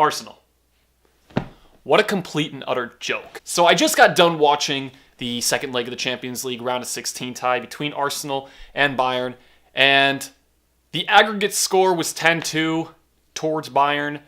Arsenal. What a complete and utter joke. So I just got done watching the second leg of the Champions League round of 16 tie between Arsenal and Bayern, and the aggregate score was 10-2 towards Bayern,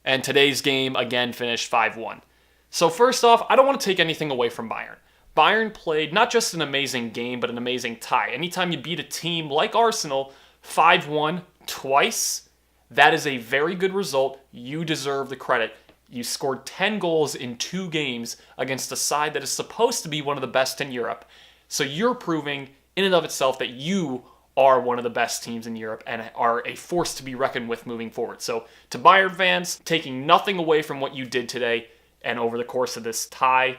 and today's game again finished 5-1. So first off, I don't want to take anything away from Bayern. Bayern played not just an amazing game, but an amazing tie. Anytime you beat a team like Arsenal 5-1 twice, that is a very good result. You deserve the credit. You scored 10 goals in 2 games against a side that is supposed to be one of the best in Europe. So you're proving in and of itself that you are one of the best teams in Europe and are a force to be reckoned with moving forward. So to Bayern fans, taking nothing away from what you did today and over the course of this tie,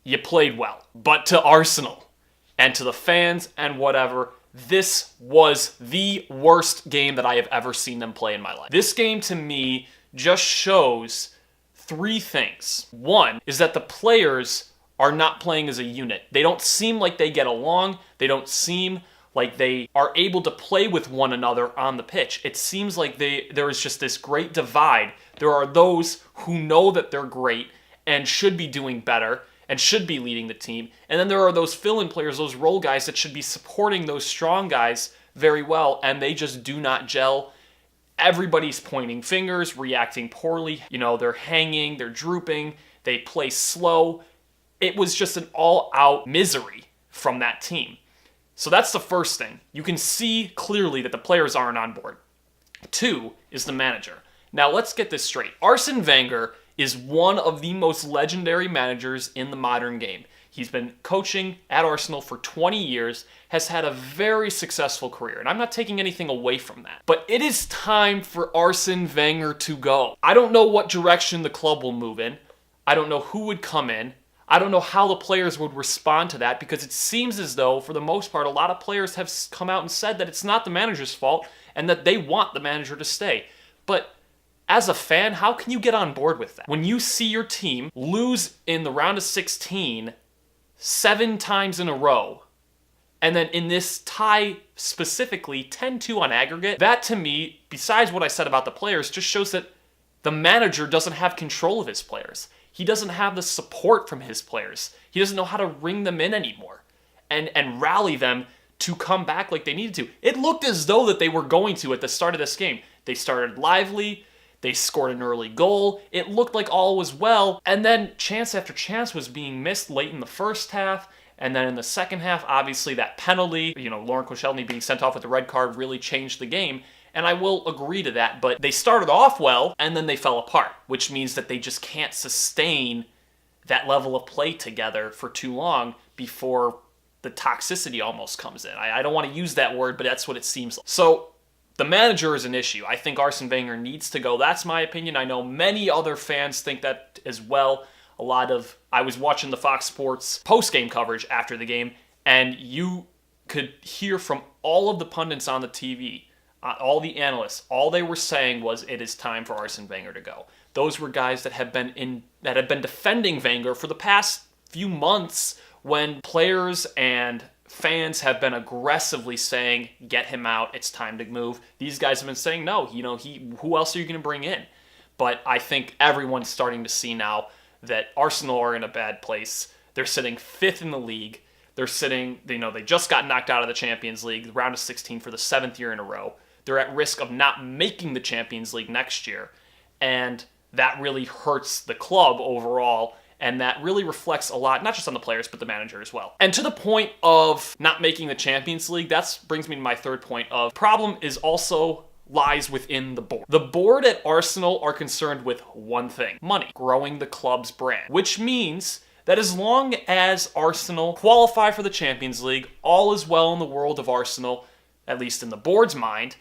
you played well. But to Arsenal and to the fans and whatever, this was the worst game that I have ever seen them play in my life. This game to me just shows 3 things. One is that the players are not playing as a unit. They don't seem like they get along. They don't seem like they are able to play with one another on the pitch. It seems like there is just this great divide. There are those who know that they're great and should be doing better and should be leading the team. And then there are those fill-in players, those role guys that should be supporting those strong guys very well, and they just do not gel. Everybody's pointing fingers, reacting poorly. You know, they're hanging, they're drooping, they play slow. It was just an all-out misery from that team. So that's the first thing. You can see clearly that the players aren't on board. 2 is the manager. Now let's get this straight. Arsene Wenger is one of the most legendary managers in the modern game. He's been coaching at Arsenal for 20 years, has had a very successful career, and I'm not taking anything away from that. But it is time for Arsene Wenger to go. I don't know what direction the club will move in. I don't know who would come in. I don't know how the players would respond to that, because it seems as though, for the most part, a lot of players have come out and said that it's not the manager's fault and that they want the manager to stay. But as a fan, how can you get on board with that? When you see your team lose in the round of 16 7 times in a row, and then in this tie specifically, 10-2 on aggregate, that to me, besides what I said about the players, just shows that the manager doesn't have control of his players. He doesn't have the support from his players. He doesn't know how to ring them in anymore and rally them to come back like they needed to. It looked as though that they were going to at the start of this game. They started lively. They scored an early goal. It looked like all was well. And then chance after chance was being missed late in the first half. And then in the second half, obviously that penalty, Lauren Koscielny being sent off with the red card really changed the game. And I will agree to that, but they started off well, and then they fell apart, which means that they just can't sustain that level of play together for too long before the toxicity almost comes in. I don't want to use that word, but that's what it seems like. So the manager is an issue. I think Arsene Wenger needs to go. That's my opinion. I know many other fans think that as well. I was watching the Fox Sports post-game coverage after the game, and you could hear from all of the pundits on the TV, all the analysts, all they were saying was it is time for Arsene Wenger to go. Those were guys that have been defending Wenger for the past few months when players and fans have been aggressively saying, get him out, it's time to move. These guys have been saying, no, who else are you going to bring in? But I think everyone's starting to see now that Arsenal are in a bad place. They're sitting 5th in the league. They're sitting, they just got knocked out of the Champions League, the round of 16 for the 7th year in a row. They're at risk of not making the Champions League next year. And that really hurts the club overall. And that really reflects a lot, not just on the players, but the manager as well. And to the point of not making the Champions League, that brings me to my third point of problem is also lies within the board. The board at Arsenal are concerned with one thing: money, growing the club's brand, which means that as long as Arsenal qualify for the Champions League, all is well in the world of Arsenal, at least in the board's mind.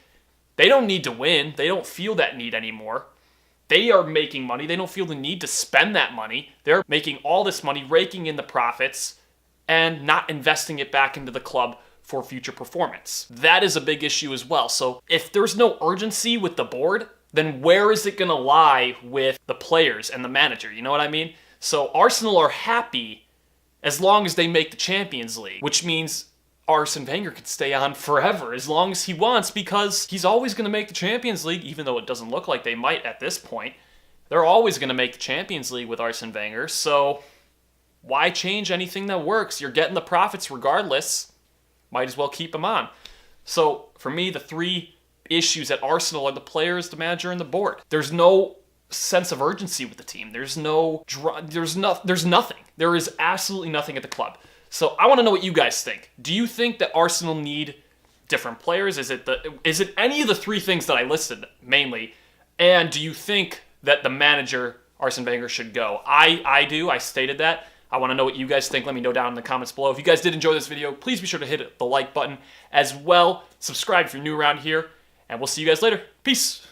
They don't need to win. They don't feel that need anymore. They are making money. They don't feel the need to spend that money. They're making all this money, raking in the profits, and not investing it back into the club for future performance. That is a big issue as well. So if there's no urgency with the board, then where is it going to lie with the players and the manager? You know what I mean? So Arsenal are happy as long as they make the Champions League, which means Arsene Wenger could stay on forever as long as he wants, because he's always going to make the Champions League, even though it doesn't look like they might at this point. They're always going to make the Champions League with Arsene Wenger, so why change anything that works? You're getting the profits regardless. Might as well keep them on. So for me, the three issues at Arsenal are the players, the manager, and the board. There's no sense of urgency with the team. There's nothing. There is absolutely nothing at the club. So I want to know what you guys think. Do you think that Arsenal need different players? Is it any of the three things that I listed mainly? And do you think that the manager, Arsene Wenger, should go? I do. I stated that. I want to know what you guys think. Let me know down in the comments below. If you guys did enjoy this video, please be sure to hit the like button as well. Subscribe if you're new around here, and we'll see you guys later. Peace.